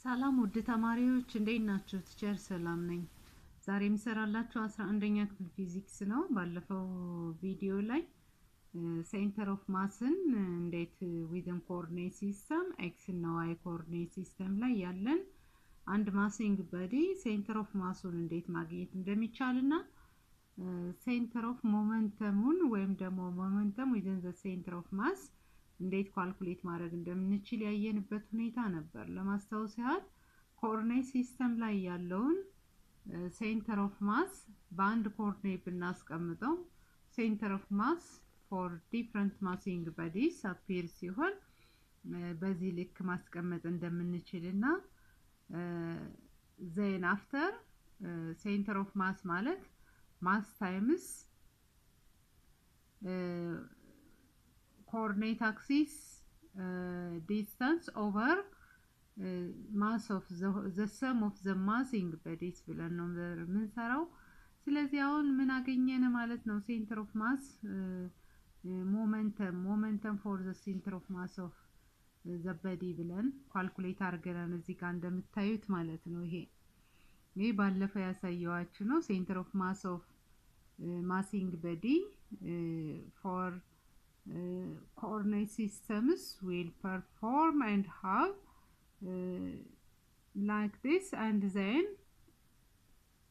ሰላም ውድ ተማሪዎች እንዴት ናችሁ? ቲቸር ሰላም ነኝ። ዛሬ የሚሰራላችሁ 11ኛ ክፍል ፊዚክስ ነው። ባለፈው ቪዲዮ ላይ ሴንተር ኦፍ ማስን እንዴት ዊዝን ኮኦርዲኔት ሲስተም ኤክስ እና ዋይ ኮኦርዲኔት ሲስተም ላይ ያለን አንድ ማሲንግ በዲ ሴንተር ኦፍ ማሱን እንዴት ማግኘት እንደሚቻልና ሴንተር ኦፍ ሞመንተሙን ወይም ደግሞ ሞመንተም ዊዝን ዘ ሴንተር ኦፍ ማስ እንዴት ካልኩሌት ማድረግ እንደምንችል ያየንበት ሁኔታ ነበር። ለማስታወስ ያህል ኮኦርዲኔት ሲስተም ላይ ያለውን ሴንተር ኦፍ ማስ በአንድ ኮኦርዲኔት ብናስቀምጠው ሴንተር ኦፍ ማስ ፎር ዲፈረንት ማሲንግ በዲስ አፒር ሲሆን በዚህ ልክ ማስቀመጥ እንደምንችልና ዜን አፍተር ሴንተር ኦፍ ማስ ማለት ማስ ታይምስ coordinate axis distance over mass of the sum of the massing bodies ብለን ነው የምንሰራው። ስለዚህ አሁን ምን አገኘን ማለት ነው? center of mass momentum for the center of mass of the body ብለን ካልኩሌት አድርገናል እዚህ ጋር እንደምታዩት ማለት ነው። ይሄ ባለፈው ያሳየዋችሁ ነው። center of mass of massing body for coordinate systems will perform and have like this, and then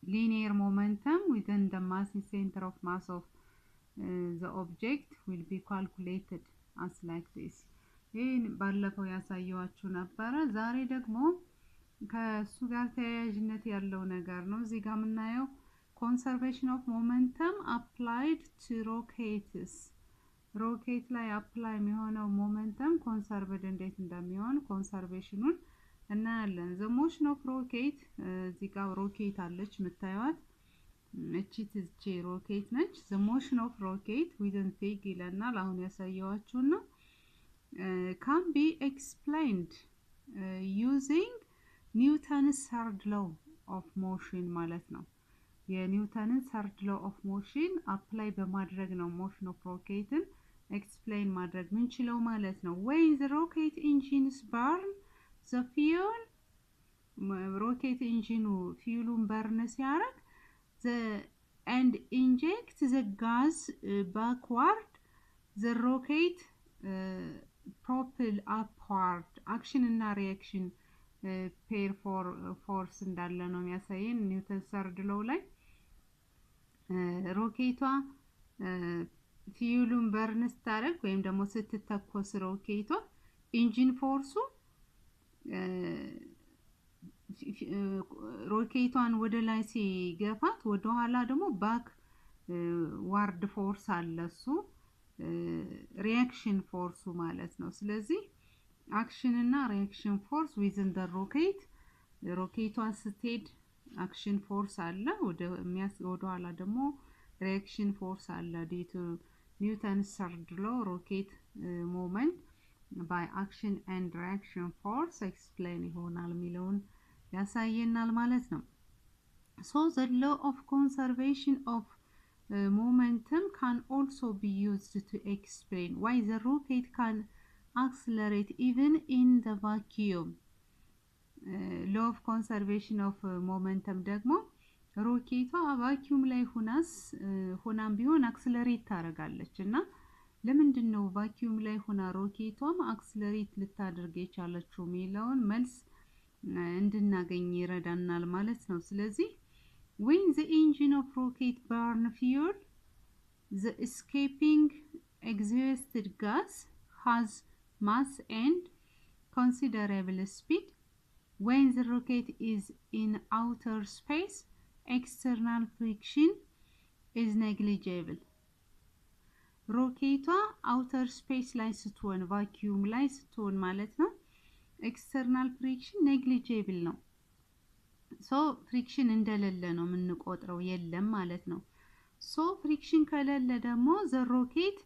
linear momentum within the mass center of mass of the object will be calculated as like this. ይሄን ባለፈው ያሳየዋችሁ ነበር። ዛሬ ደግሞ ከሱ ጋር ተያያዥነት ያለው ነገር ነው። እዚህ ጋር የምናየው conservation of momentum applied to rockets ሮኬት ላይ አፕላይ የሚሆነው ሞመንተም ኮንሰርቭድ እንዴት እንደሚሆን ኮንሰርቬሽኑን እናያለን። ዘ ሞሽን ኦፍ ሮኬት እዚህ ጋር ሮኬት አለች የምታዩት እቺ ሮኬት ነች። ዘ ሞሽን ኦፍ ሮኬት ዊዝን ፊግ ይለናል። አሁን ያሳየዋችሁ ነው። ካን ቢ ኤክስፕሌንድ ዩዚንግ ኒውተንስ ተርድ ሎው ኦፍ ሞሽን ማለት ነው። የኒውተንን ተርድ ሎው ኦፍ ሞሽን አፕላይ በማድረግ ነው ሞሽን ኦፍ ሮኬትን explain ማድረግ ምንችለው ማለት ነው። when the rocket engines burn the fuel rocket engine fuelun burn ሲያደርግ and inject the gas backward the rocket propel upward action እና reaction pair for force እንዳለ ነው የሚያሳየን ኒውተን ተርድ ሎው ላይ ሮኬቷ ፊውሉን በርን ስታደርግ ወይም ደግሞ ስትተኮስ ሮኬቷ ኢንጂን ፎርሱ ሮኬቷን ወደ ላይ ሲገፋት ወደ ኋላ ደግሞ ባክ ዋርድ ፎርስ አለ እሱ ሪአክሽን ፎርሱ ማለት ነው። ስለዚህ አክሽን እና ሪአክሽን ፎርስ ዊዝን ዘ ሮኬቷ ስትሄድ አክሽን ፎርስ አለ ወደ ኋላ ደግሞ reaction force አለ due to Newton's third law rocket moment by action and reaction force explain ይሆናል የሚለውን ያሳየናል ማለት ነው። So the law of conservation of momentum can also be used to explain why the rocket can accelerate even in the vacuum. Law of conservation of momentum ደግሞ ሮኬቷ ቫኪዩም ላይ ሆናም ቢሆን አክሰለሬት ታደርጋለች እና ለምንድነው ቫኪዩም ላይ ሆና ሮኬቷም አክሰለሬት ልታደርግ የቻለችው የሚለውን መልስ እንድናገኝ ይረዳናል ማለት ነው። ስለዚህ when the engine of rocket burn fuel the escaping exhausted gas has mass and considerable speed. When the rocket is in outer space external friction is negligible. ሮኬቷ outer space ላይ ስትሆን vacuum ላይ ስትሆን ማለት ነው external friction negligible ነው። so friction እንደሌለ ነው የምንቆጥረው የለም ማለት ነው። so friction ከሌለ ደግሞ the rocket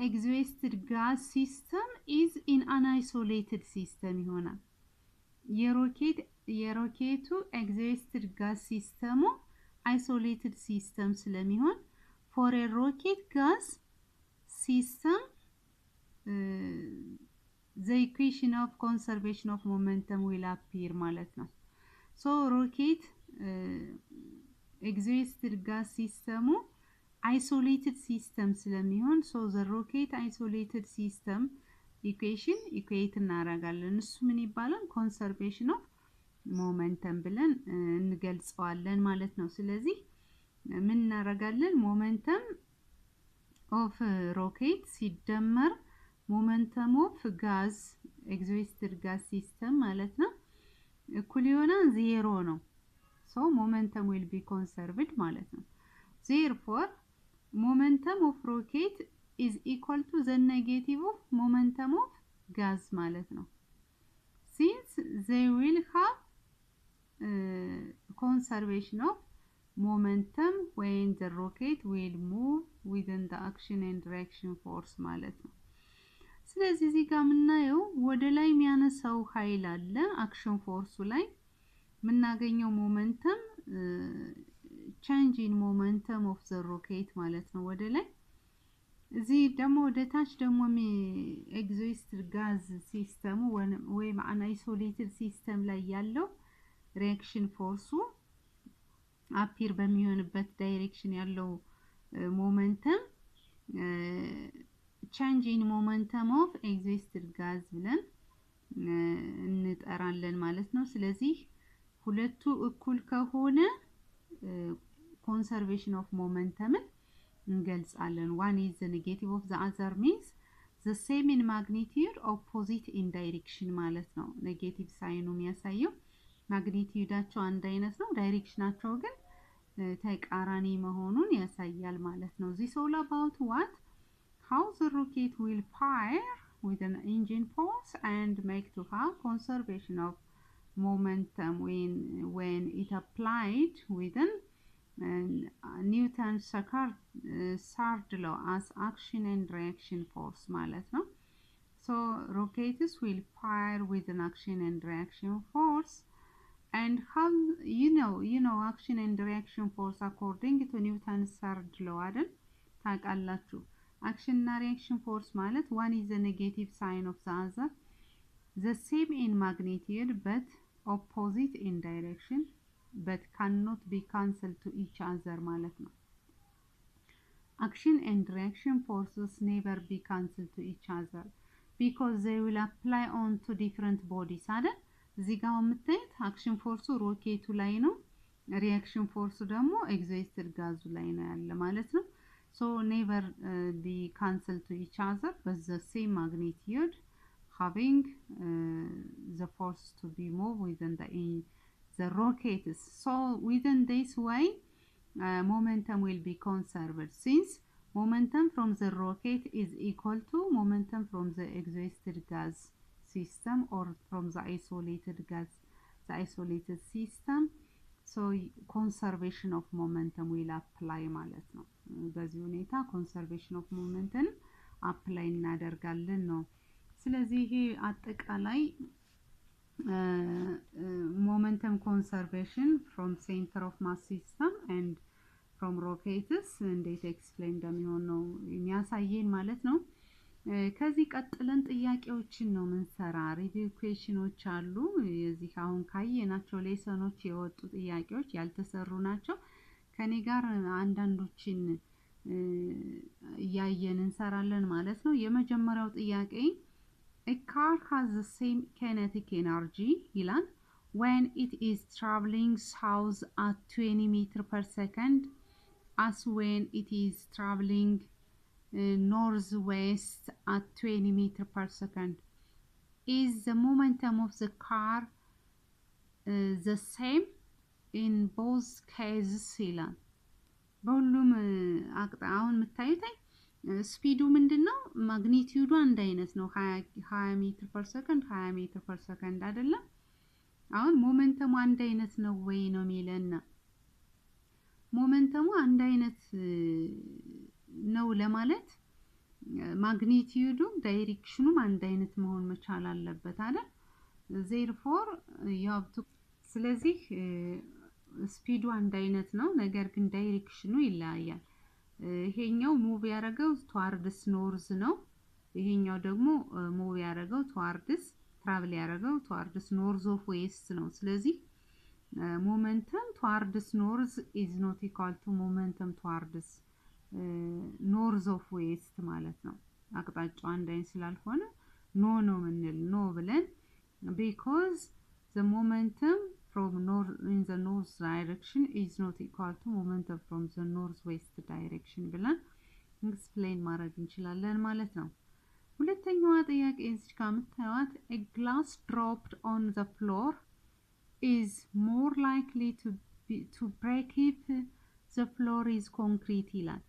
exhausted gas system is in an isolated system ይሆናል። የሮኬቱ exhausted gas system isolated system ስለሚሆን for a rocket gas system the equation of conservation of momentum will appear ማለት ነው። so rocket exhausted gas system isolated system ስለሚሆን so the rocket isolated system equation equate እናደርጋለን እሱ ምን ይባላል conservation of momentum ብለን እንገልጸዋለን ማለት ነው። ስለዚህ ምን እናደርጋለን momentum of rocket ሲደመር momentum of gas exhausted gas system ማለት ነው እኩል ይሆናል 0 ነው። so momentum will be conserved ማለት ነው። therefore momentum of rocket is equal to the negative of momentum of gas ማለት ነው። since they will have conservation of momentum when the rocket will move within the action and reaction force ማለት ነው። ስለዚህ እዚህ ጋር ምናየው ወደ ላይ የሚያነሳው ኃይል አለ አክሽን ፎርሱ ላይ ምናገኘው ሞመንተም change in momentum of the rocket ማለት ነው ወደ ላይ እዚህ ደግሞ ወደ ታች ደግሞ exhausted gas ሲስተሙ ወይም isolated ሲስተም ላይ ያለው reaction force አፒር በሚሆንበት ዳይሬክሽን ያለው momentum change in momentum of exhausted gas ብለን እንጠራለን ማለት ነው። ስለዚህ ሁለቱ እኩል ከሆነ conservation of momentum እንገልጻለን። one is the negative of the other means the same in magnitude opposite in direction ማለት ነው። ኔጌቲቭ ሳይኑ የሚያሳየው ማግኒቲዩዳቸው አንድ አይነት ነው ዳይሬክሽናቸው ግን ተቃራኒ መሆኑን ያሳያል ማለት ነው። this all about what how the rocket will fire with an engine force and make to have conservation of momentum when it applied within Newton's third law as action and reaction force ማለት ነው። so rockets will fire with an action and reaction force and how you know action and reaction force according to Newton's third law አይደል ታውቃላችሁ action and reaction force ማለት one is the negative sign of the other the same in magnitude but opposite in direction but cannot be cancelled to each other ማለት ነው። action and reaction forces never be cancelled to each other because they will apply on to different bodies አይደል እዚህ ጋር የምታዩት action force ሮኬቱ ላይ ነው reaction force ደግሞ exhausted ጋዙ ላይ ነው ያለ ማለት ነው። so never be cancelled to each other but the same magnitude having the force to be moved within the rockets so within this way momentum will be conserved since momentum from the rocket is equal to momentum from the exhausted gas system or from the isolated gas the isolated system so conservation of momentum will apply ማለት ነው። በዚህ ሁኔታ conservation of momentum apply እናደርጋለን ነው። ስለዚህ ይሄ አጠቃላይ momentum conservation from center of mass system and from rockets እንዴት ኤክስፕሌን እንደሚሆን ነው የሚያሳየን ማለት ነው። ከዚህ ቀጥለን ጥያቄዎችን ነው ምንሰራ ሪቪው ኩዌስችኖች አሉ የዚህ አሁን ካየናቸው ሌሰኖች የወጡ ጥያቄዎች ያልተሰሩ ናቸው ከኔ ጋር አንዳንዶችን ያየን እንሰራለን ማለት ነው። የመጀመሪያው ጥያቄ a car has the same kinetic energy ይላል when it is traveling south at 20 meters per second as when it is traveling northwest at 20 meters per second is the momentum of the car the same in both cases ይላል በሁሉም አሁን የምታዩት ስፒዱ ምንድነው ማግኒቲዩዱ አንድ አይነት ነው 20 ሜትር ፐር ሰከንድ 20 ሜትር ፐር ሰከንድ አይደለም አሁን ሞመንተሙ አንድ አይነት ነው ወይ ነው የሚለና ሞመንተሙ አንድ አይነት ነው ለማለት ማግኒቲዩዱ ዳይሬክሽኑም አንድ አይነት መሆን መቻል አለበት አይደል therefore you have to ስለዚህ ስፒዱ አንድ አይነት ነው ነገር ግን ዳይሬክሽኑ ይለያያል ይሄኛው ሙቭ ያደረገው towards north ነው ይሄኛው ደግሞ ሙቭ ያደረገው towards ትራቭል ያደረገው towards north of west ነው ስለዚህ momentum towards north is not equal to momentum towards north of west ማለት ነው አቅጣጫው አንድ አይነት ስላልሆነ ኖ ነው ምንል ኖ ብለን because the momentum from north in the north direction is not equal to momentum from the northwest direction ብለን explain ማድረግ እንችላለን ማለት ነው ሁለተኛዋ ጥያቄ እዚህ ጋር የምታዩት a glass dropped on the floor is more likely to break if the floor is concrete ይላል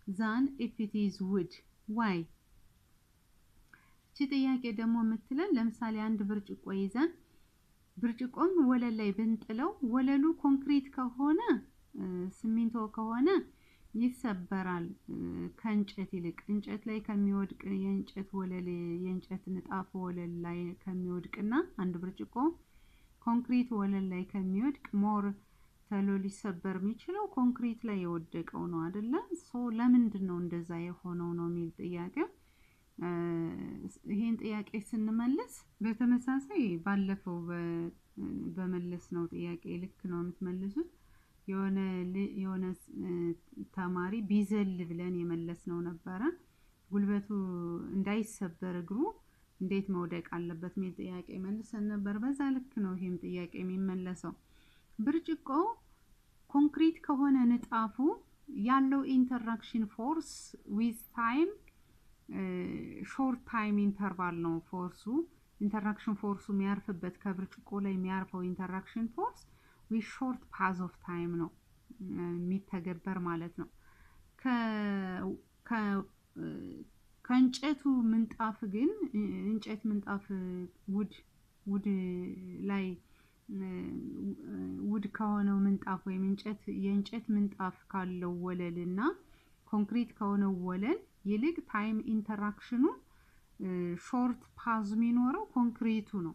than if it is wood why እቺ ጥያቄ ደግሞ የምትለን ለምሳሌ አንድ ብርጭቆ ይዘን ብርጭቆን ወለል ላይ ብንጥለው ወለሉ ኮንክሪት ከሆነ ሲሚንቶ ከሆነ ይሰበራል ከእንጨት ይልቅ እንጨት ላይ ከሚወድቅ የእንጨት ወለል የእንጨት ንጣፍ ወለል ላይ ከሚወድቅና አንድ ብርጭቆ ኮንክሪት ወለል ላይ ከሚወድቅ ሞር ተሎ ሊሰበር የሚችለው ኮንክሪት ላይ የወደቀው ነው አይደለ ሶ ለምንድነው እንደዛ የሆነው ነው የሚል ጥያቄ ይሄን ጥያቄ ስንመልስ በተመሳሳይ ባለፈው በመለስነው ጥያቄ ልክ ነው የምትመልሱት የሆነ ተማሪ ቢዘል ብለን የመለስነው ነበር ጉልበቱ እንዳይሰበር እግሩ እንዴት መውደቅ አለበት የሚል ጥያቄ መልሰን ነበር በዛ ልክ ነው ይሄም ጥያቄ የሚመለሰው ብርጭቆ ኮንክሪት ከሆነ ንጣፉ ያለው ኢንተራክሽን ፎርስ with time short time interval ነው ፎርሱ ኢንተራክሽን ፎርሱ የሚያርፍበት ከብርጭቆ ላይ የሚያርፈው ኢንተራክሽን ፎርስ with short pass of time ነው የሚተገበር ማለት ነው ከእንጨቱ ምንጣፍ ግን እንጨት ምንጣፍ ውድ ላይ ውድ ከሆነው ምንጣፍ ወይ የእንጨት ምንጣፍ ካለው ወለልና ኮንክሪት ከሆነው ወለል ይልቅ ታይም ኢንተራክሽኑ ሾርት ፓዝ የሚኖረው ኮንክሪቱ ነው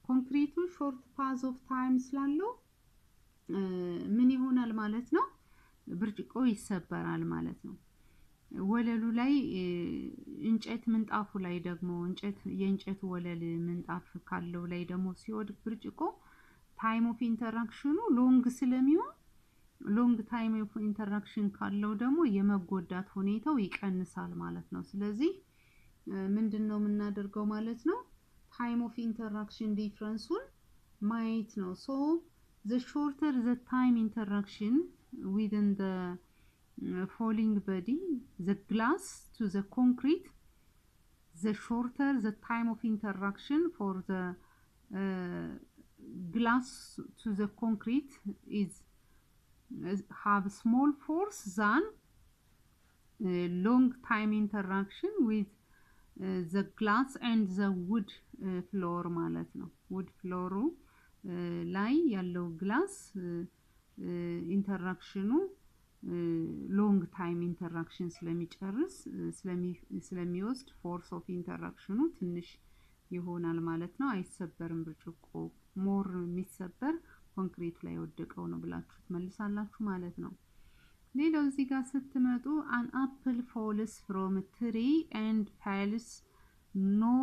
ኮንክሪቱ ሾርት ፓዝ ኦፍ ታይም ስላለው ምን ይሆናል ማለት ነው ብርጭቆ ይሰበራል ማለት ነው ወለሉ ላይ እንጨት ምንጣፉ ላይ ደግሞ የእንጨት ወለል ምንጣፍ ካለው ላይ ደግሞ ሲወድቅ ብርጭቆ ታይም ኦፍ ኢንተራክሽኑ ሎንግ ስለሚሆን ሎንግ ታይም ኦፍ ኢንተራክሽን ካለው ደግሞ የመጎዳት ሁኔታው ይቀንሳል ማለት ነው ስለዚህ ምንድነው የምናደርገው ማለት ነው time of interaction difference ማየት ነው so the shorter the time interaction within the falling body the glass to the concrete the shorter the time of interaction for the glass to the concrete is have small force than long time interaction with the glass and the wood floor ማለት ነው wood floor ላይ ያለው glass ኢንተራክሽኑ ሎንግ ታይም ኢንተራክሽን ስለሚጨርስ ስለሚወስድ ፎርስ ኦፍ ኢንተራክሽኑ ትንሽ ይሆናል ማለት ነው አይሰበርም ብርጭቆ ሞር የሚሰበር ኮንክሪት ላይ ወደቀው ነው ብላችሁ ትመልሳላችሁ ማለት ነው ሌላው እዚህ ጋር ስትመጡ an apple falls from a tree and fails no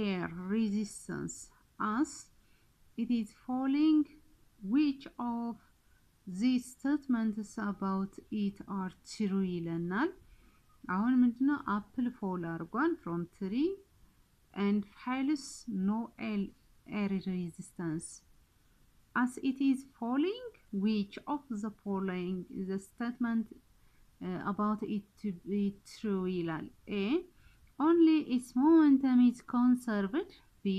air resistance as it is falling which of these statements about it are true ይለናል አሁን ምንድነው apple fall አርጓን from tree and fails no air resistance as it is falling which of the following is a statement about it to be true ይላል a only its momentum is conserved b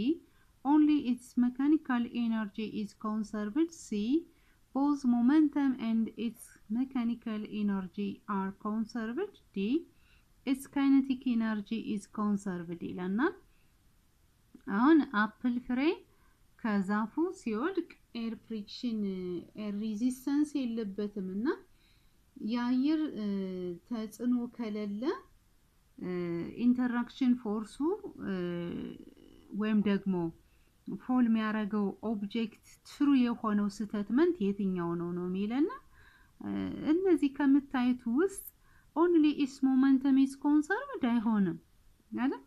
only its mechanical energy is conserved c both momentum and its mechanical energy are conserved d its kinetic energy is conserved ይላናል አሁን አፕል ፍሬ ከዛፉ ሲወድቅ ኤር ፍሪክሽን ኤር ሬዚስተንስ የለበትምና የአየር ተጽዕኖ ከሌለ ኢንተራክሽን ፎርሱ ወይም ደግሞ ፎል የሚያረጋው ኦብጀክት ትሩ የሆነው ስቴትመንት የትኛው ነው የሚለና እነዚህ ከምታዩት ውስጥ only its momentum is conserved አይሆንም አይደል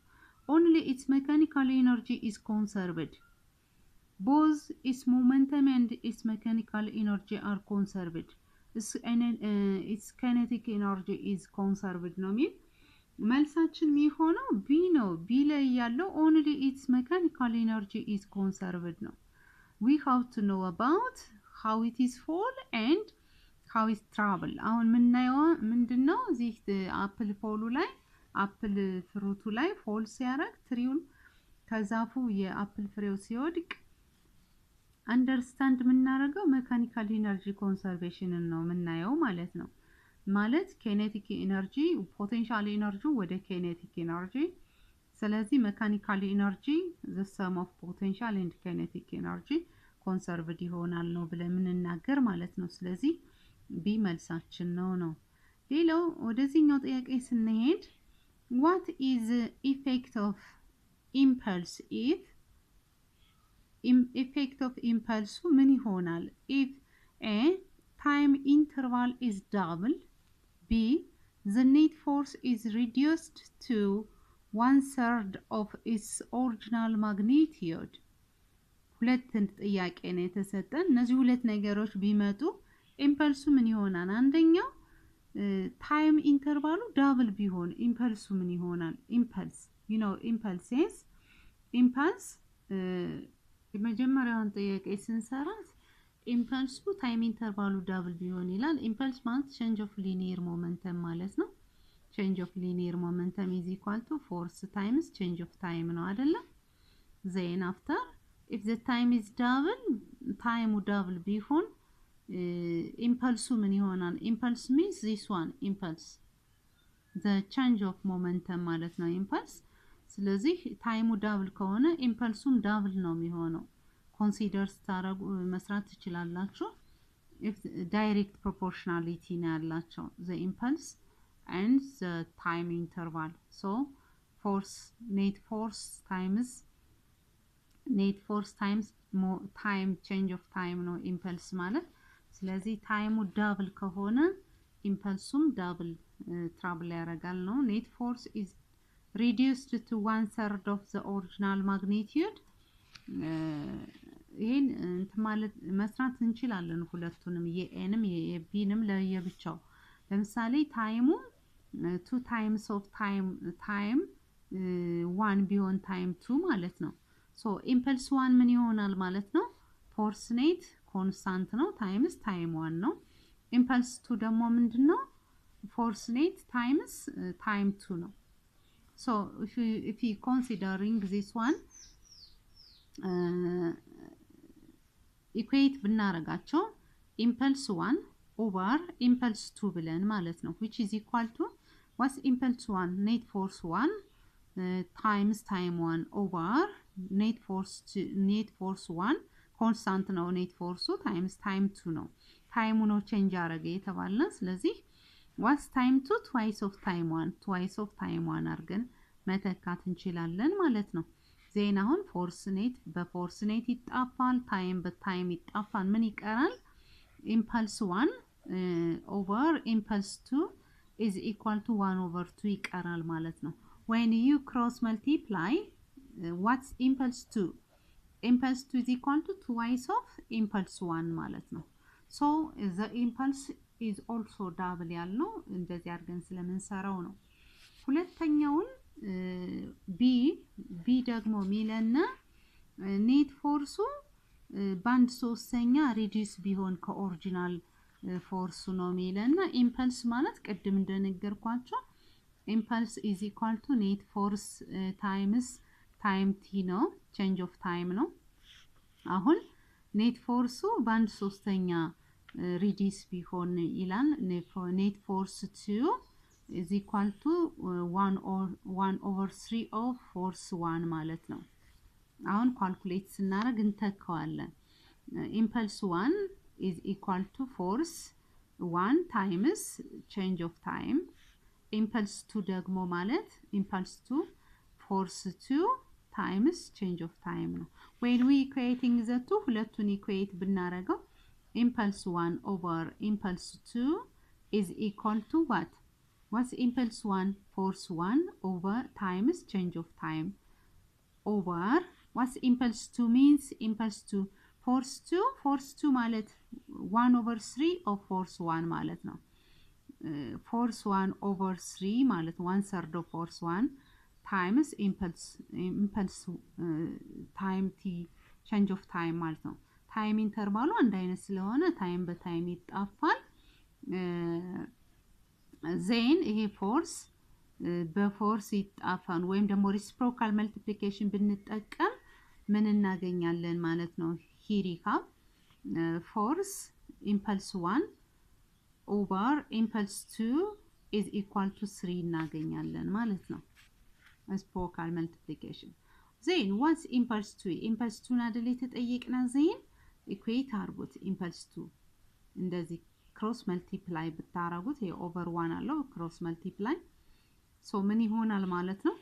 only its mechanical energy is conserved. Both its momentum and its mechanical energy are conserved. Its kinetic energy is conserved ነው የሚል መልሳችን የሚሆነው ቢ ነው። ቢ ላይ ያለው only its mechanical energy is conserved ነው። We have to know about how it is fall and how it travel. አሁን ምናየው ምንድነው እዚህ አፕል ፎሉ ላይ አፕል ፍሩቱ ላይ ፎል ሲያደርግ ትሪውን ከዛፉ የአፕል ፍሬው ሲወድቅ አንደርስታንድ ምናረጋው ሜካኒካል ኢነርጂ ኮንሰርቬሽንን ነው ምናየው ማለት ነው። ማለት ኬኔቲክ ኢነርጂ ፖቴንሻል ኢነርጂ ወደ ኬኔቲክ ኢነርጂ ስለዚህ ሜካኒካል ኢነርጂ the sum of potential and kinetic energy conserved ይሆናል ነው ብለን ምንናገር ማለት ነው። ስለዚህ ቢ መልሳችን ነው። ሌላው ወደዚህኛው ጥያቄ ስንሄድ what is the effect of impulse if effect of impulse ምን ይሆናል if a time interval is double, b the net force is reduced to 1/3 of its original magnitude. ሁለት ጥያቄ ነው የተሰጠን። እነዚህ ሁለት ነገሮች ቢመጡ ኢምፐልሱ ምን ይሆናል? አንደኛው ታይም ኢንተርቫሉ ዳብል ቢሆን ኢምፐልሱ ምን ይሆናል? ኢምፐልስ ኢምፐልስ የመጀመሪያውን ጥያቄ ስንሰራት ኢምፐልሱ ታይም ኢንተርቫሉ ዳብል ቢሆን ይላል። ኢምፐልስ ማለት ቼንጅ ኦፍ ሊኒየር ሞመንተም ማለት ነው። ቼንጅ ኦፍ ሊኒየር ሞመንተም is equal to force times change of time ነው አይደለ? then after if the time is double time double ቢሆን ኢምፐልሱ ምን ይሆናል? ኢምፐልስ means this one impulse the change of momentum ማለት ነው ኢምፐልስ። ስለዚህ ታይሙ ዳብል ከሆነ ኢምፐልሱም ዳብል ነው የሚሆነው። ኮንሲደር ስታረጉ መስራት ትችላላችሁ። if direct proportionality ነው ያላቸው the impulse and the time interval. So net force times time change of time ነው impulse ማለት። ስለዚህ ታይሙ ዳብል ከሆነ ኢምፐልሱም ዳብል ትራብል ያደርጋል ነው። net force is reduced to 1/3 of the original magnitude. ይሄን ማለት መስራት እንችላለን ሁለቱንም የኤንም የቢንም ለየብቻው። ለምሳሌ ታይሙ 2 times of time 1 ቢሆን ታይም 2 ማለት ነው። ሶ ኢምፐልስ 1 ምን ይሆናል ማለት ነው? ፎርስ ኔት ኮንስታንት ነው ታይምስ ታይም 1 ነው። ኢምፐልስ 2 ደግሞ ምንድነው? ፎርስ ኔት ታይምስ ታይም 2 ነው። So if you considering this one equate ብናረጋቸው impulse 1 over impulse 2 ብለን ማለት ነው which is equal to what's impulse 1 net force 1 times time 1 over net force 1 constant ነው net force times time 2 ነው ታይሙ ነው ቼንጅ አረገ የተባለ ስለዚህ what's time 2 twice of time 1 አርገን መተካት እንችላለን ማለት ነው። ዜና አሁን ፎርስ ኔት በፎርስ ኔት ይጣፋል ታይም በታይም ይጣፋል ምን ይቀራል? impulse 1 over impulse 2 is equal to 1 over 2 ይቀራል ማለት ነው። when you cross multiply what's impulse 2 is equal to twice of impulse 1 ማለት ነው። so the impulse is also double ያልነው እንደዚህ አድርገን ስለምንሰራው ነው። ሁለተኛውን ቢ ደግሞ ሚለና ኔት ፎርሱ ባንድ ሶስተኛ ሪዲዩስ ቢሆን ከኦሪጂናል ፎርሱ ነው ሚለና ኢምፐልስ ማለት ቅድም እንደነገርኳችሁ ኢምፐልስ is equal to net force times time t ነው change of time ነው። አሁን ኔት ፎርሱ ባንድ ሶስተኛ ሪዲዩስ ቢሆን ይላል net force 2 is equal to 1 over 3 of force 1 ማለት ነው። አሁን ካልኩሌት ስናደርግ እንተካዋለን። impulse 1 is equal to force 1 times change of time. impulse 2 ደግሞ ማለት impulse 2 force 2 times change of time ነው። when we equating the two ሁለቱን equate ብናረጋው impulse 1 over impulse 2 is equal to what? What's impulse 1? Force 1 over times change of time over what's impulse 2 means? Impulse 2 force 2 ማለት 1 over 3 of force 1 ማለት ነው። force 1 over 3 ማለት 1/3 of force 1 times impulse time t change of time ማለት ነው። ታይም ኢንተርቫሉ አንድ አይነት ስለሆነ ታይም በታይም ይጣፋል። ዜን ይሄ ፎርስ በፎርስ ይጣፋን ወይም ደግሞ ሪሲፕሮካል መልቲፕሊኬሽን ብንጠቀም ምን እናገኛለን ማለት ነው። ሂሪካ ፎርስ ኢምፐልስ 1 over impulse 2 is equal to 3 እናገኛለን ማለት ነው። reciprocal multiplication then what's impulse 2? impulse 2 አይደል የተጠየቅና ዜን ኢኩዌት አድርጉት impulse 2 እንደዚህ cross multiply ብታረጉት ይሄ over 1 አለው cross multiply so ምን ይሆናል ማለት ነው።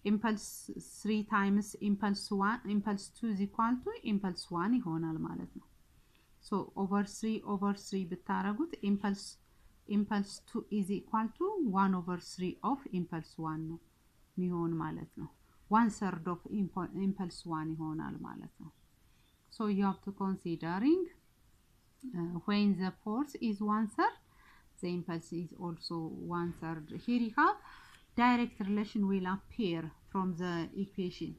impulse 3 times impulse 1 impulse 2 is equal to impulse 1 ይሆናል ማለት ነው። so over 3 ብታረጉት impulse 2 is equal to 1 over 3 of impulse 1 ነው ሚሆን ማለት ነው። 1/3 of impulse 1 ይሆናል ማለት ነው። so you have to considering when the force is 1/3 the impulse is also 1/3. Here you have direct relation will appear from the equation.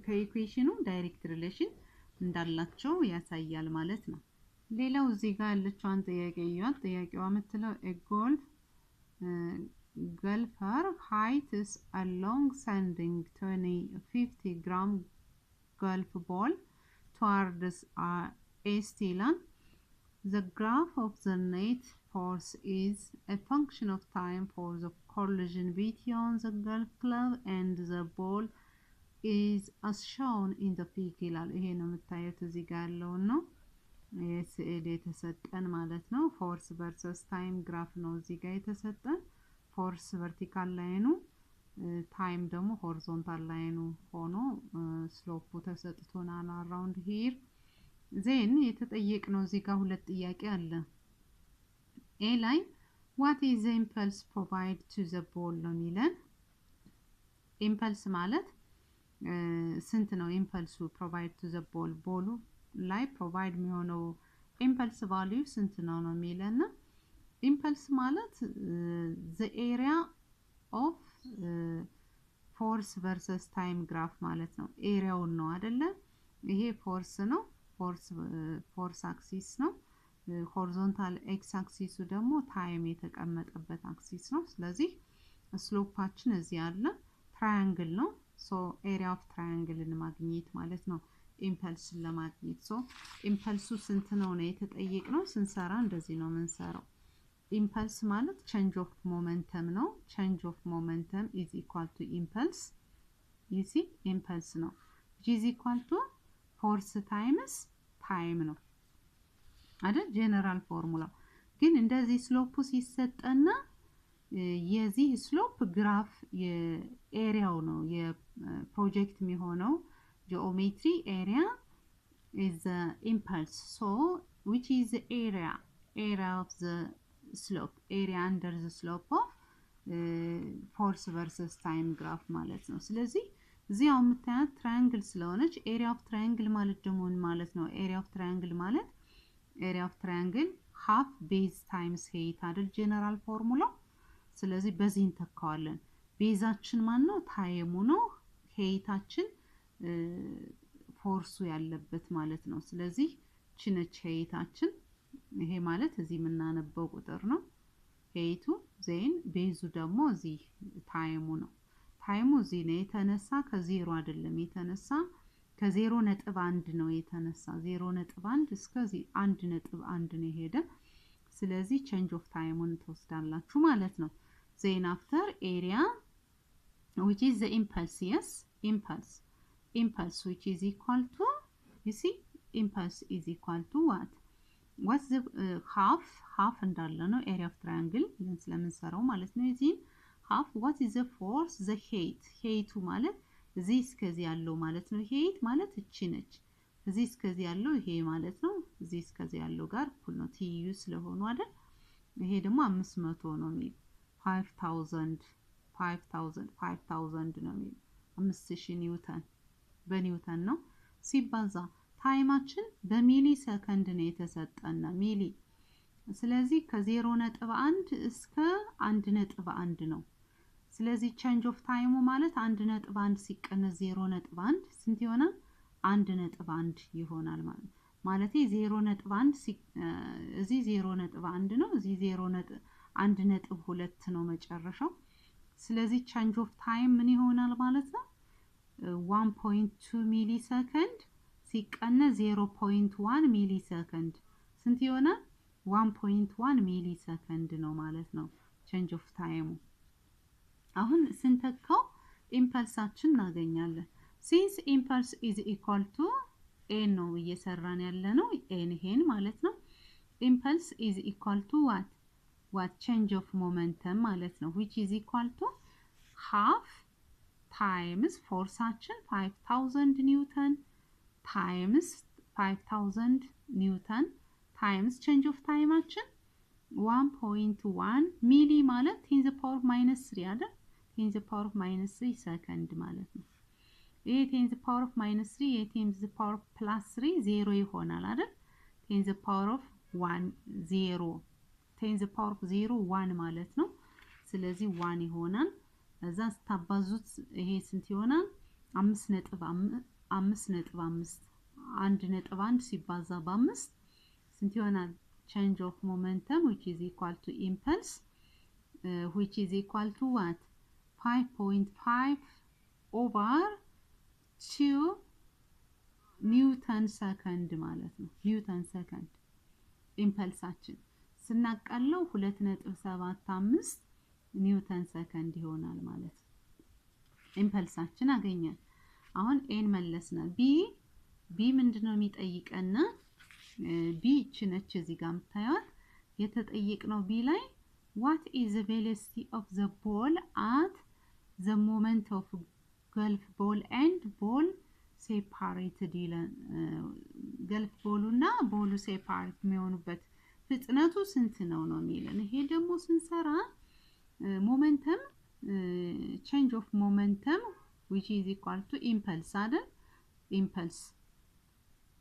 ከኢኩዌሽኑ ዳይሬክት ሪሌሽን እንዳላቸው ያሳያል ማለት ነው። ሌላው እዚህ ጋር ያለችውን ጥያቄ ይያት ጥያቄዋ የምትለው a golfer hits a long sending 50 gram golf ball towards a steel. The graph of the net force is a function of time for the collision between the golf club and the ball is as shown in the figure ይላል። ይሄ ነው የምታዩት እዚህ ጋር ያለው ነው የስዕል የተሰጠን ማለት ነው። ፎርስ ቨርሰስ ታይም ግራፍ ነው እዚህ ጋር የተሰጠን። ፎርስ ቨርቲካል ላይኑ ታይም ደግሞ ሆሪዞንታል ላይኑ ሆኖ ስሎፑ ተሰጥቶናል አራውንድ ሂር ዜን የተጠየቅነው እዚህ ጋር ሁለት ጥያቄ አለ። ኤ ላይ what is the impulse provide to the ball ነው የሚለን። ኢምፐልስ ማለት ስንት ነው ኢምፐልሱ provide to the ball ቦሉ ላይ ፕሮቫይድ የሚሆነው ኢምፐልስ ቫልዩ ስንት ነው ነው የሚለና ኢምፐልስ ማለት the area of force versus time graph ማለት ነው። ኤሪያውን ነው አይደለ? ይሄ ፎርስ ነው ፎርስ አክሲስ ነው። ሆሪዞንታል ኤክስ አክሲሱ ደግሞ ታይም የተቀመጠበት አክሲስ ነው። ስለዚህ ስሎፓችን እዚህ አለ ትራያንግል ነው። ሶ ኤሪያ ኦፍ ትራያንግልን ማግኘት ማለት ነው ኢምፐልስን ለማግኘት። ሶ ኢምፐልሱ ስንት ነው ነው የተጠየቅነው። ስንሰራ እንደዚህ ነው የምንሰራው። ኢምፐልስ ማለት ቼንጅ ኦፍ ሞመንተም ነው። ቼንጅ ኦፍ ሞመንተም is equal to impulse you see ኢምፐልስ ነው which is equal to force times time ነው አይደል ጀነራል ፎርሙላው። ግን እንደዚህ ስሎፑ ሲሰጠና የዚህ ስሎፕ ግራፍ የኤሪያው ነው የፕሮጀክት የሚሆነው geometry area is the impulse. So which is the area of the slope area under the slope of force versus time graph ማለት ነው። ስለዚህ እዚያው የምታዩት ትራያንግል ስለሆነች ኤሪያ ኦፍ ትራያንግል ማለት ደግሞ ማለት ነው ኤሪያ ኦፍ ትራያንግል ማለት ኤሪያ ኦፍ ትራያንግል half base times height አይደል ጀነራል ፎርሙላው። ስለዚህ በዚህ እንተካዋለን። ቤዛችን ማን ነው ታይሙ ነው። ሄይታችን ፎርሱ ያለበት ማለት ነው። ስለዚህ ችነች ሄይታችን ይሄ ማለት እዚህ የምናነበው ቁጥር ነው ሄይቱ ዜን ቤዙ ደግሞ እዚህ ታይሙ ነው። ታይሙ እዚህ ነው የተነሳ ከዜሮ አይደለም የተነሳ ከ0.1 ነው የተነሳ 0.1 እስከዚህ 1.1 ነው ሄደ። ስለዚህ change of time ተወስዳላችሁ ማለት ነው። then after area which is the impulse yes impulse which is equal to you see impulse is equal to what's the half እንዳለ ነው area of triangle ለን ስለምንሰራው ማለት ነው። እዚህ half what is the force the height ማለት እዚህ እስከዚህ ያለው ማለት ነው። height ማለት እቺ ነች። እዚህ እስከዚህ ያለው ይሄ ማለት ነው። እዚህ እስከዚህ ያለው ጋር እኩል ነው ትይዩ ስለሆኑ አይደል። ይሄ ደግሞ 500 ነው የሚል 5000 ነው የሚል 5000 ኒውተን በኒውተን ነው ሲባዛ ታይማችን በሚሊ ሰከንድ ነው የተሰጠና ሚሊ ስለዚህ ከ0.1 እስከ 1.1 ነው ስለዚህ change of time ማለት 1.1 ሲቀነስ 0.1 ስንት ይሆናል 1.1 ይሆናል ማለት 0.1 እዚህ 0.1 ነው እዚህ 0.1.2 ነው መጨረሻው ስለዚህ change of time ምን ይሆናል ማለት ነው 1.2 ሚሊ ሰከንድ ሲቀነስ 0.1 ሚሊ ሰከንድ ስንት ይሆናል 1.1 ሚሊ ሰከንድ ነው ማለት ነው change of time አሁን ስንተካው ኢምፐልሳችን እናገኛለን since impulse is equal to n ነው እየሰራን ያለነው n ይሄን ማለት ነው impulse is equal to what change of momentum ማለት ነው which is equal to half times forceአችን 5000 newton times 5000 newton times change of timeአችን 1.1 ሚሊ ማለት 10 the power minus 3 አይደል 10 the power minus 3 second ማለት ነው ይሄ 10 the power minus 3 ይሄ 10 the power plus 3 0 ይሆናል አይደል 10 the power of 1 0 10 the power of 0 1 ማለት ነው ስለዚህ 1 ይሆናል እዛ ስታባዙት ይሄ ስንት ይሆናል 5.5 1.1 ሲባዛ በ5 ስንት ይሆናል change of momentum which is equal to impulse which is equal to what 5.5 over 2 newton second ማለት ነው newton second ኢምፐልሳችን ስናቀለው 2.75 ኒውተን ሰከንድ ይሆናል ማለት ኢምፐልሳችን አገኘን አሁን ኤን መለስናል ቢ ምንድነው የሚጠይቀና ቢ እቺነች እዚህ ጋር መታያት የተጠየቅነው ቢ ላይ what is the velocity of the ball at the moment of golf ball and ball separated ይላል golf ballና ቦሉ ሴፓሬት የሚሆኑበት ፍጥነቱ ስንት ነው የሚለን ይሄ ደግሞ ስንሰራ momentum change of momentum which is equal to impulse አይደል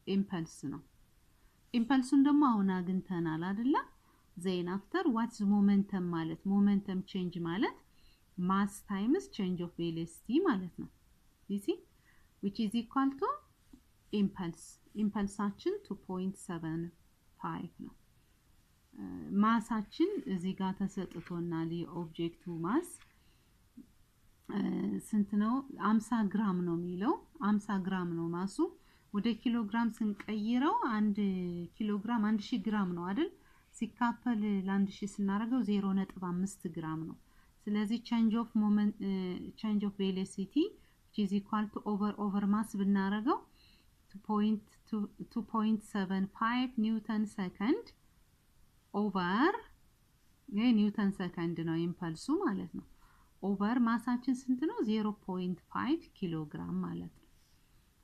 impulse ነው ኢምፐልሱን ደግሞ አሁን አግኝተናል አይደለ then after what's momentum ማለት momentum change ማለት mass times change of velocity ማለት ነው you see which is equal to impulseአችን 2.75 ነው ማሳችን እዚህ ጋር ተሰጥቶናል የኦብጀክቱ ማስ ስንት ነው 50 ግራም ነው የሚለው 50 ግራም ነው ማሱ ወደ ኪሎግራም ስንቀይረው 1 ኪሎግራም 1000 ግራም ነው አይደል ሲካፈል ለ1000 ስናደርገው 0.5 ግራም ነው ስለዚህ change of velocity which is equal to over mass ብናደርገው 2.75 ኒውተን ሰከንድ over ኒውተን ሰከንድ ነው ኢምፐልሱ ማለት ነው over ማሳችን ስንት ነው 0.5 ኪሎግራም ማለት ነው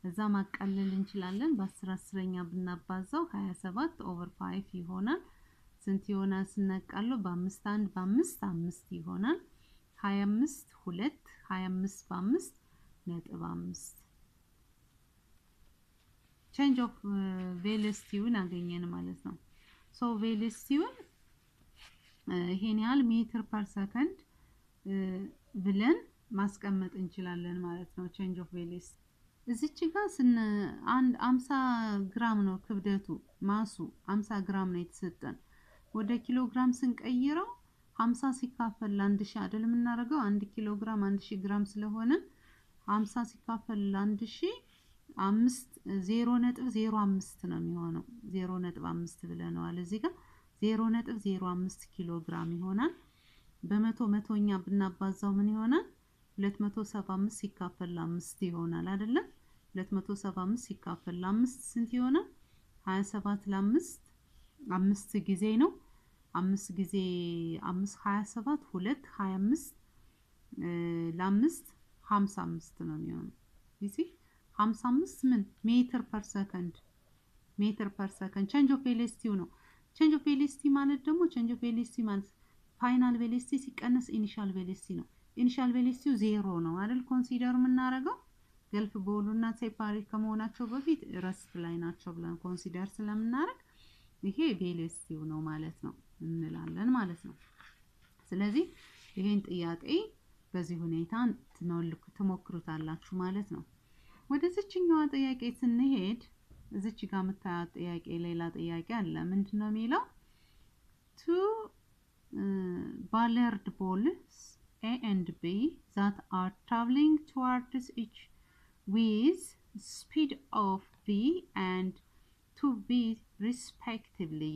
እዛ ማቀለል እንችላለን በ10ኛ ብናባዛው 27 over 5 ይሆናል ስንት ይሆናል ስናቀለው በ5 ይሆናል 25 2 25 በ5 ነጥብ 5 change of velocity-ውን አገኘን ማለት ነው so velocity-ውን ይሄን ያህል ሜትር ፐር ሰከንድ ብለን ማስቀመጥ እንችላለን ማለት ነው change of velocity እዚች ጋር 50 ግራም ነው ክብደቱ ማሱ 50 ግራም ነው የተሰጠን ወደ ኪሎግራም ስንቀይረው 50 ሲካፈል ለ1000 አይደል የምናደርገው 1 ኪሎግራም 1000 ግራም ስለሆነ 50 ሲካፈል ለ1000 0.05 ነው የሚሆነው 0.5 ብለናል እዚህ ጋር 0.05 ኪሎግራም ይሆናል በመቶኛ ብናባዛው ምን ይሆናል 275 ሲካፈል ለ5 ይሆናል አይደለ 275 ሲካፈል ለ5 ስንት ይሆናል 27 ለ5 5 ጊዜ ነው 5 ጊዜ 5 27 2 25 ለ5 55 ነው የሚሆነው እሺ 55 ምን ሜትር ፐር ሰከንድ change of velocity ነው change of velocity ማለት ደግሞ change of velocity ማለት final velocity ሲቀነስ initial velocity ነው initial velocity 0 ነው አይደል ኮንሲደር የምናደርገው ገልፍ ቦሉና ሴፓሬት ከመሆናቸው በፊት ረስት ላይ ናቸው ብለን ኮንሲደር ስለምናደርግ ይሄ velocity ነው ማለት ነው እንላለን ማለት ነው ስለዚህ ይሄን ጥያቄ በዚህ ሁኔታ ትሞክሩታላችሁ ማለት ነው ወደዚህኛው ጥያቄ ስንሄድ እዚች ጋር መታያት ጥያቄ ሌላ ጥያቄ አለ ምንድነው የሚለው two ballard balls A and B that are traveling towards each with speed of v and 2v respectively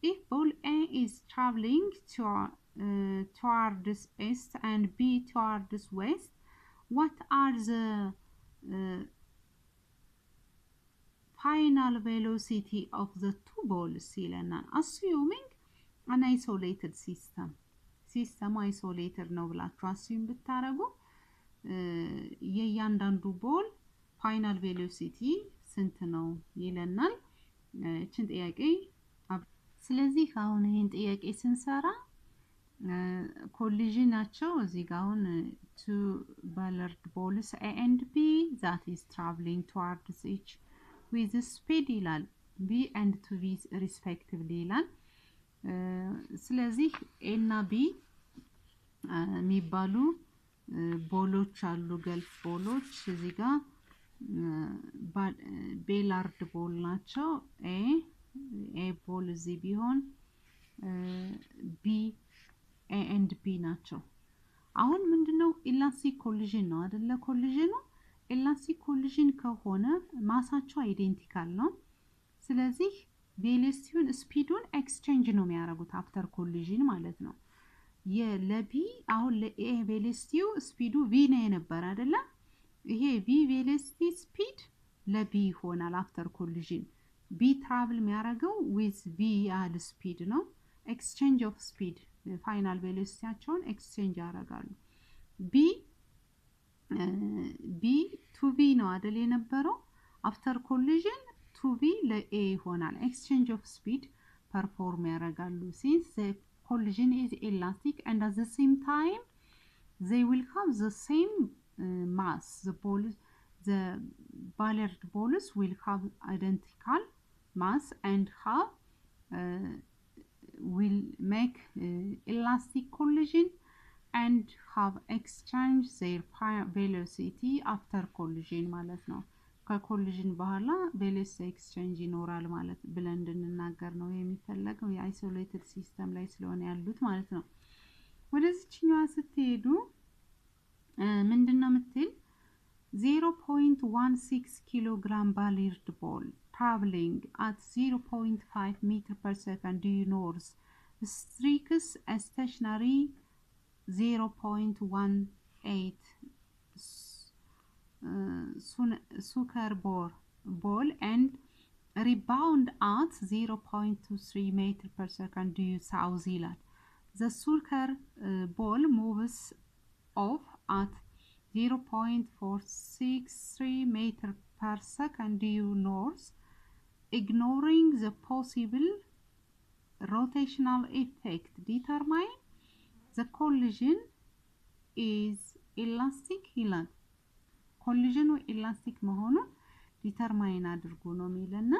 if ball A is traveling towards east and B towards west what are the final velocity of the two balls ይለናል assuming an isolated system isolated ነው ብላችሁ assume ብታረጉ የእያንዳንዱ ቦል final velocity ስንት ነው ይለናል እቺን ጥያቄ ስለዚህ አሁን ይሄን ጥያቄ ስንሰራ ኮሊዥን ናቸው እዚህ ጋር አሁን two ballard balls A and B that is traveling towards each with speed ይላል B and 2V respectively ይላል ስለዚህ A እና B የሚባሉ ቦሎች አሉ ገልፍ ቦሎች እዚህ ጋር ቤላርድ ቦል ናቸው A ቦል እዚህ ቢሆን B A and B ናቸው አሁን ምንድነው ኢላስቲክ ኮሊዥን ነው አይደለ ኮሊዥኑ ኢላስቲክ ኮሊዥን ከሆነ ማሳቸው አይዴንቲካል ነው ስለዚህ ቬሎሲቲውን ስፒዱን ኤክስቼንጅ ነው የሚያደርጉት አፍተር ኮሊዥን ማለት ነው ለቢ አሁን ለኤ ቬሎሲቲው ስፒዱ v ነው የነበረ አይደለ ይሄ v ቬሎሲቲ ስፒድ ለቢ ይሆናል አፍተር ኮሊዥን b ትራቭል የሚያደርገው with v ያህል ስፒድ ነው ኤክስቼንጅ ኦፍ ስፒድ ፋይናል ቬሎሲቲያቸውን ኤክስቼንጅ ያደርጋሉ b 2v ነው አይደል የነበረው አፍተር ኮሊዥን 2v ለa ይሆናል ኤክስቼንጅ ኦፍ ስፒድ ፐርፎርም ያደርጋሉ since the collision is elastic and at the same time they will have the same mass the ballard balls will have identical mass and have will make elastic collision and have exchanged their velocity after collision ማለት ነው ከኮሊዥን በኋላ velocity exchange ይኖራል ማለት ብለን እንድንናገር ነው የሚፈልገው የአይሶሌትድ ሲስተም ላይ ስለሆነ ያሉት ማለት ነው ወደዚህኛው ስትሄዱ ምንድነው የምትል 0.16 kilogram ballard ball traveling at 0.5 meter per second due north strikes a stationary 0.18 sucker ball and rebound at 0.23 meter per second due south ይላል the sucker ball moves off at 0.463 meter per second due north ignoring the possible rotational effect determine the collision is elastic ይላል ኮሊዥኑ ኢላስቲክ መሆኑን ዲተርማይን አድርጉ ነው የሚለና